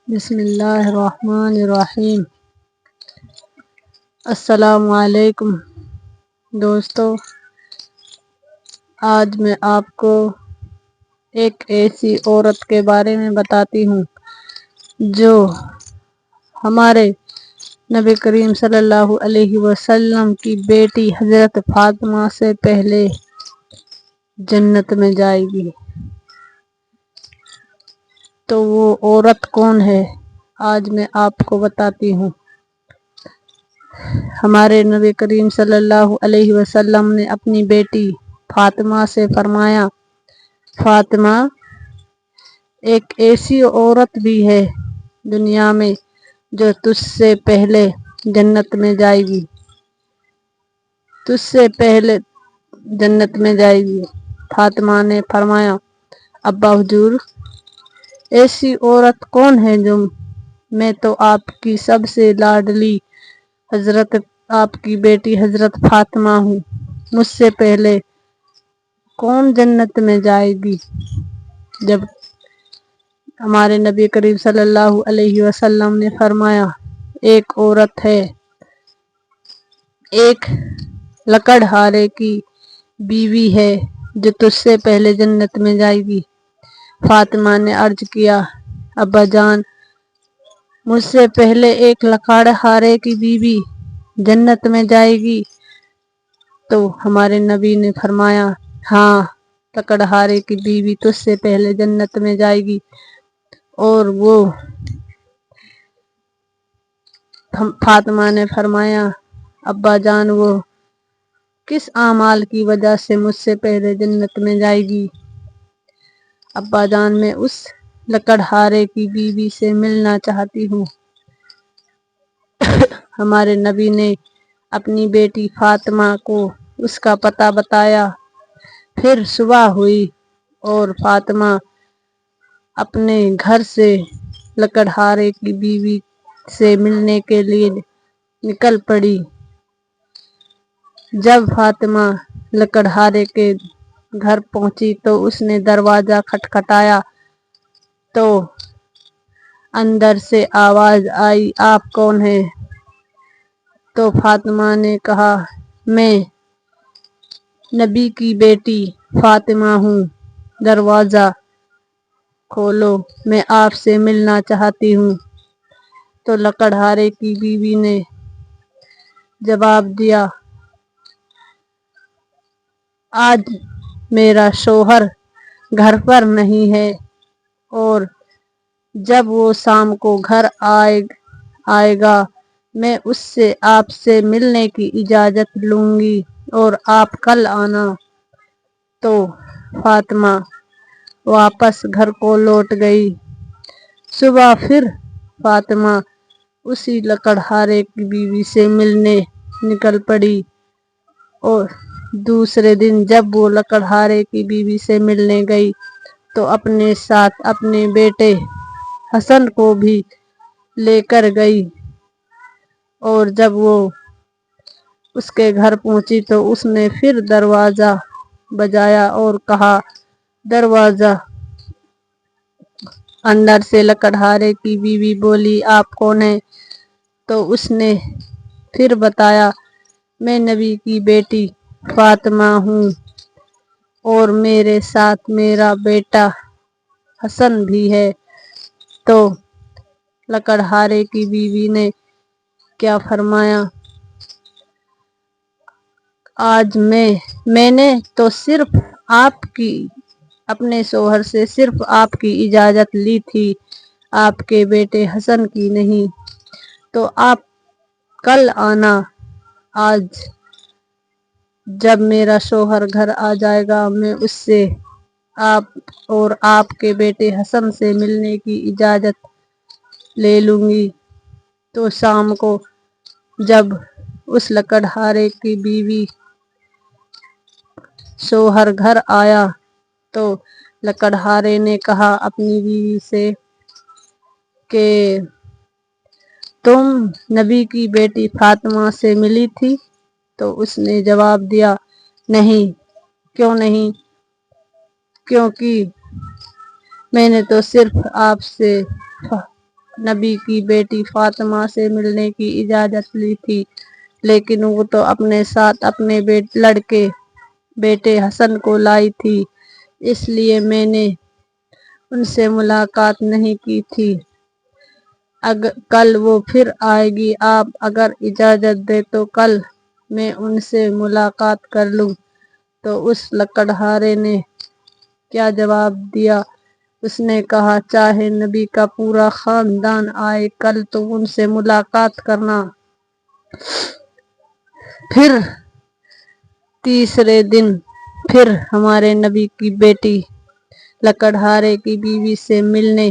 بسم اللہ الرحمن الرحیم۔ السلام علیکم دوستو، آج میں آپ کو ایک ایسی عورت کے بارے میں بتاتی ہوں جو ہمارے نبی کریم صلی اللہ علیہ وسلم کی بیٹی حضرت فاطمہ سے پہلے جنت میں جائے گی۔ تو وہ عورت کون ہے، آج میں آپ کو بتاتی ہوں۔ ہمارے نبی کریم صلی اللہ علیہ وسلم نے اپنی بیٹی فاطمہ سے فرمایا، فاطمہ ایک ایسی عورت بھی ہے دنیا میں جو تجھ سے پہلے جنت میں جائے گی، تجھ سے پہلے جنت میں جائے گی۔ فاطمہ نے فرمایا، ابا حضور ایسی عورت کون ہے جو میں تو آپ کی سب سے لاڈلی حضرت آپ کی بیٹی حضرت فاطمہ ہوں، مجھ سے پہلے کون جنت میں جائے گی؟ جب ہمارے نبی کریم صلی اللہ علیہ وسلم نے فرمایا، ایک عورت ہے، ایک لکڑہارے کی بیوی ہے جو تجھ سے پہلے جنت میں جائے گی۔ فاطمہ نے عرض کیا، ابا جان مجھ سے پہلے ایک لکڑہارے کی بیوی جنت میں جائے گی؟ تو ہمارے نبی نے فرمایا، ہاں لکڑہارے کی بیوی تجھ سے پہلے جنت میں جائے گی۔ اور وہ فاطمہ نے فرمایا، ابا جان وہ کس اعمال کی وجہ سے مجھ سے پہلے جنت میں جائے گی؟ ابا جان میں اس لکڑہارے کی بیوی سے ملنا چاہتی ہوں۔ ہمارے نبی نے اپنی بیٹی فاطمہ کو اس کا پتہ بتایا۔ پھر صبح ہوئی اور فاطمہ اپنے گھر سے لکڑہارے کی بیوی سے ملنے کے لیے نکل پڑی۔ جب فاطمہ لکڑہارے کے گھر پہنچی تو اس نے دروازہ کھٹکھٹایا تو اندر سے آواز آئی، آپ کون ہیں؟ تو فاطمہ نے کہا، میں نبی کی بیٹی فاطمہ ہوں، دروازہ کھولو، میں آپ سے ملنا چاہتی ہوں۔ تو لکڑہارے کی بیوی نے جواب دیا، آج میرا شوہر گھر پر نہیں ہے، اور جب وہ شام کو گھر آئے گا میں اس سے آپ سے ملنے کی اجازت لوں گی اور آپ کل آنا۔ تو فاطمہ واپس گھر کو لوٹ گئی۔ صبح پھر فاطمہ اسی لکڑہارے کی بیوی سے ملنے نکل پڑی، اور دوسرے دن جب وہ لکڑہارے کی بیوی سے ملنے گئی تو اپنے ساتھ اپنے بیٹے حسن کو بھی لے کر گئی، اور جب وہ اس کے گھر پہنچی تو اس نے پھر دروازہ بجایا اور کہا، دروازہ۔ اندر سے لکڑہارے کی بیوی بولی، آپ کون ہیں؟ تو اس نے پھر بتایا، میں نبی کی بیٹی فاطمہ ہوں، اور میرے ساتھ میرا بیٹا حسن بھی ہے۔ تو لکڑہارے کی بیوی نے کیا فرمایا، آج میں نے تو صرف اپنے شوہر سے صرف آپ کی اجازت لی تھی، آپ کے بیٹے حسن کی نہیں۔ تو آپ کل آنا، آج جب میرا شوہر گھر آ جائے گا میں اس سے آپ اور آپ کے بیٹے حسن سے ملنے کی اجازت لے لوں گی۔ تو شام کو جب اس لکڑہارے کی بیوی شوہر گھر آیا تو لکڑہارے نے کہا اپنی بیوی سے کہ تم نبی کی بیٹی فاطمہ سے ملی تھی؟ تو اس نے جواب دیا، نہیں۔ کیوں نہیں؟ کیونکہ میں نے تو صرف آپ سے نبی کی بیٹی فاطمہ سے ملنے کی اجازت لی تھی، لیکن وہ تو اپنے ساتھ اپنے لڑکے بیٹے حسن کو لائی تھی، اس لیے میں نے ان سے ملاقات نہیں کی تھی۔ کل وہ پھر آئے گی، آپ اگر اجازت دے تو کل میں ان سے ملاقات کر لوں۔ تو اس لکڑہارے نے کیا جواب دیا؟ اس نے کہا، چاہے نبی کا پورا خاندان آئے، کل تم ان سے ملاقات کرنا۔ پھر تیسرے دن پھر ہمارے نبی کی بیٹی لکڑہارے کی بیوی سے ملنے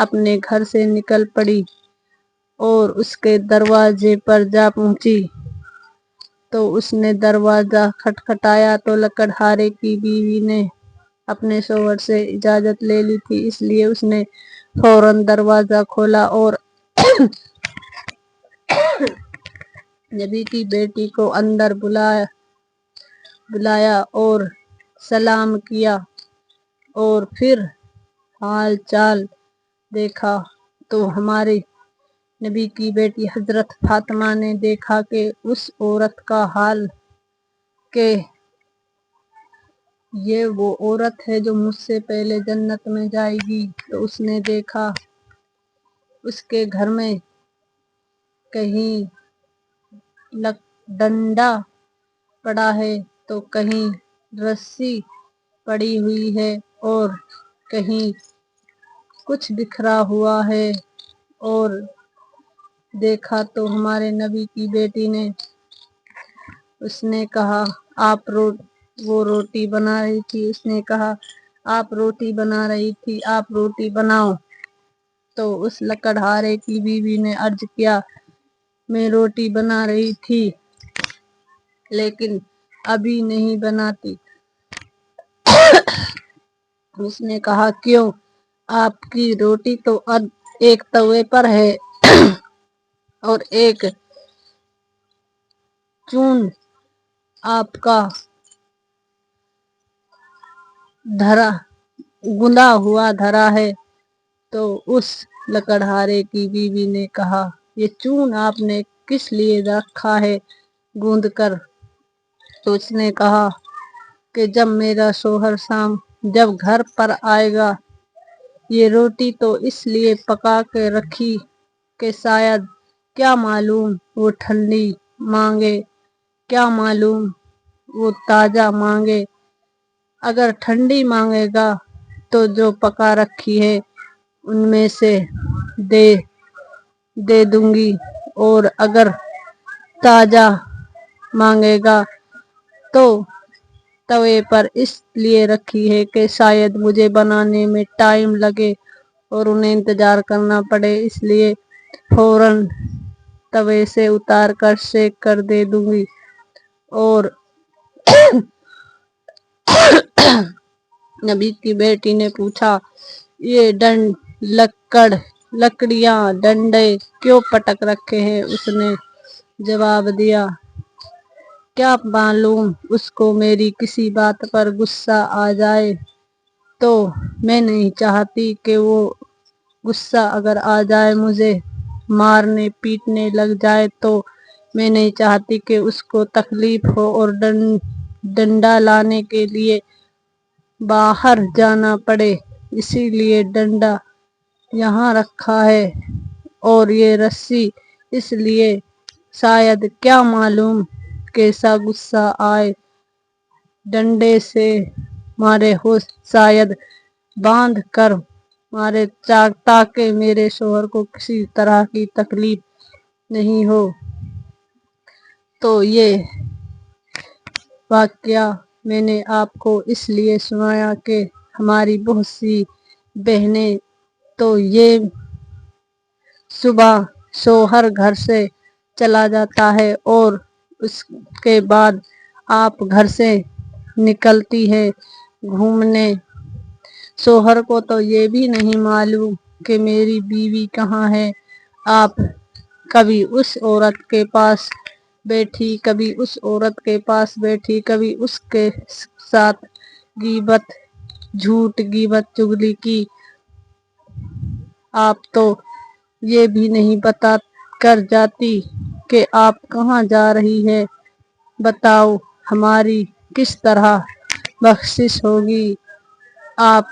اپنے گھر سے نکل پڑی اور اس کے دروازے پر جا پہنچی۔ تو اس نے دروازہ کھٹکھٹایا تو لکڑہارے کی بیوی نے اپنے شوہر سے اجازت لے لی تھی، اس لیے اس نے فوراً دروازہ کھولا اور نبی کی بیٹی کو اندر بلایا اور سلام کیا اور پھر حال چال دیکھا تو ہمارے نبی کی بیٹی حضرت فاطمہ نے دیکھا کہ اس عورت کا حال کہ یہ وہ عورت ہے جو مجھ سے پہلے جنت میں جائے گی۔ تو اس نے دیکھا اس کے گھر میں کہیں ڈنڈا پڑا ہے تو کہیں رسی پڑی ہوئی ہے اور کہیں کچھ بکھرا ہوا ہے، اور دیکھا تو ہمارے نبی کی بیٹی نے اس نے کہا وہ روٹی بنا رہی تھی، اس نے کہا آپ روٹی بنا رہی تھی، آپ روٹی بناؤ۔ تو اس لکڑہارے کی بیوی نے عرض کیا، میں روٹی بنا رہی تھی لیکن ابھی نہیں بناتی۔ اس نے کہا، کیوں؟ آپ کی روٹی تو ایک توے پر ہے اور ایک چون آپ کا گندا ہوا دھرا ہے۔ تو اس لکڑہارے کی بیوی نے کہا، یہ چون آپ نے کس لیے رکھا ہے گوندھ کر؟ تو اس نے کہا کہ جب میرا شوہر جب گھر پر آئے گا، یہ روٹی تو اس لیے پکا کے رکھی کہ شاید کیا معلوم وہ ٹھنڈی مانگے، کیا معلوم وہ تازہ مانگے۔ اگر ٹھنڈی مانگے گا تو جو پکا رکھی ہے ان میں سے دے دوں گی، اور اگر تازہ مانگے گا تو توے پر اس لیے رکھی ہے کہ شاید مجھے بنانے میں ٹائم لگے اور انہیں انتظار کرنا پڑے، اس لیے فوراً توے سے اتار کر سینک کر دے دوں گی۔ اور نبی کی بیٹی نے پوچھا، یہ لکڑیاں ڈنڈے کیوں پٹک رکھے ہیں؟ اس نے جواب دیا، کیا معلوم اس کو میری کسی بات پر غصہ آ جائے، تو میں نہیں چاہتی کہ وہ غصہ اگر آ جائے مجھے مارنے پیٹنے لگ جائے، تو میں نہیں چاہتی کہ اس کو تکلیف ہو اور ڈنڈا لانے کے لیے باہر جانا پڑے، اسی لیے ڈنڈا یہاں رکھا ہے اور یہ رسی اس لیے شاید کیا معلوم کیسا غصہ آئے ڈنڈے سے مارے ہو، شاید باندھ کر مارے تاکہ میرے شوہر کو کسی طرح کی تکلیف نہیں ہو۔ تو یہ واقعہ میں نے آپ کو اس لیے سنایا کہ ہماری بہت سی بہنیں تو یہ صبح شوہر گھر سے چلا جاتا ہے اور اس کے بعد آپ گھر سے نکلتی ہے گھومنے، شوہر کو تو یہ بھی نہیں معلوم کہ میری بیوی کہاں ہے۔ آپ کبھی اس عورت کے پاس بیٹھی، کبھی اس عورت کے پاس بیٹھی، کبھی اس کے ساتھ غیبت چغلی کی۔ آپ تو یہ بھی نہیں بتا کر جاتی کہ آپ کہاں جا رہی ہے، بتاؤ ہماری کس طرح بخشش ہوگی۔ آپ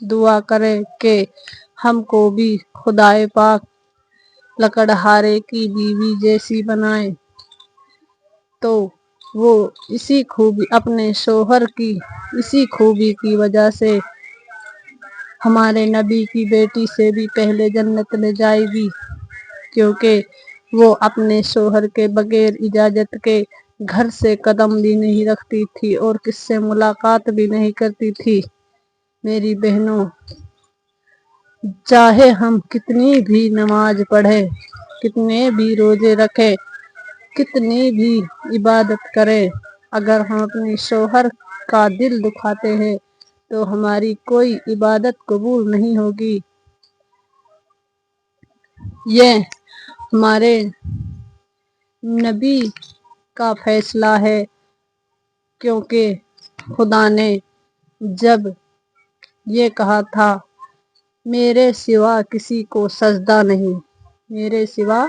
دعا کریں کہ ہم کو بھی خدائے پاک لکڑہارے کی بیوی جیسی بنائے، تو وہ اپنے شوہر کی اسی خوبی کی وجہ سے ہمارے نبی کی بیٹی سے بھی پہلے جنت میں جائے گی، کیونکہ وہ اپنے شوہر کے بغیر اجازت کے گھر سے قدم بھی نہیں رکھتی تھی اور کس سے ملاقات بھی نہیں کرتی تھی۔ میری بہنوں، چاہے ہم کتنی بھی نماز پڑھے، کتنے بھی روزے رکھے، کتنی بھی عبادت کرے، اگر ہم اپنے شوہر کا دل دکھاتے ہیں تو ہماری کوئی عبادت قبول نہیں ہوگی۔ یہ ہمارے نبی کا فیصلہ ہے، کیونکہ خدا نے جب یہ کہا تھا میرے سوا کسی کو سجدہ نہیں، میرے سوا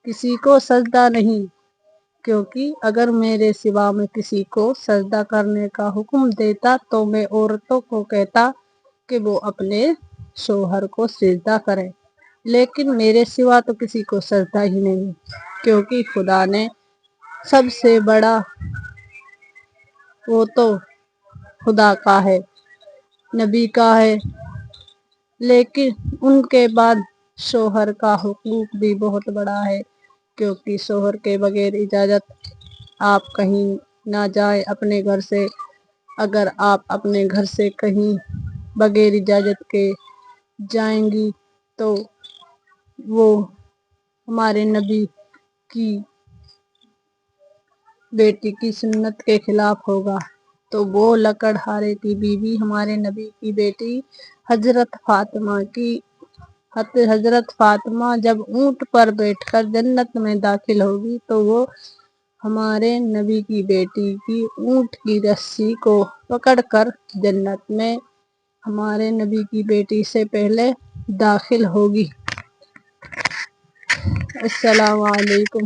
کسی کو سجدہ نہیں، کیونکہ اگر میرے سوا میں کسی کو سجدہ کرنے کا حکم دیتا تو میں عورتوں کو کہتا کہ وہ اپنے شوہر کو سجدہ کرے، لیکن میرے سوا تو کسی کو سجدہ ہی نہیں، کیونکہ خدا نے سب سے بڑا وہ تو خدا کا ہے، نبی کا ہے، لیکن ان کے بعد شوہر کا حقوق بھی بہت بڑا ہے، کیونکہ شوہر کے بغیر اجازت آپ کہیں نہ جائیں اپنے گھر سے۔ اگر آپ اپنے گھر سے کہیں بغیر اجازت کے جائیں گی تو وہ ہمارے نبی کی بیٹی کی سنت کے خلاف ہوگا۔ تو وہ لکڑہارے کی بیوی ہمارے نبی کی بیٹی حضرت فاطمہ جب اونٹ پر بیٹھ کر جنت میں داخل ہوگی تو وہ ہمارے نبی کی بیٹی کی اونٹ کی رسی کو پکڑ کر جنت میں ہمارے نبی کی بیٹی سے پہلے داخل ہوگی۔ السلام علیکم۔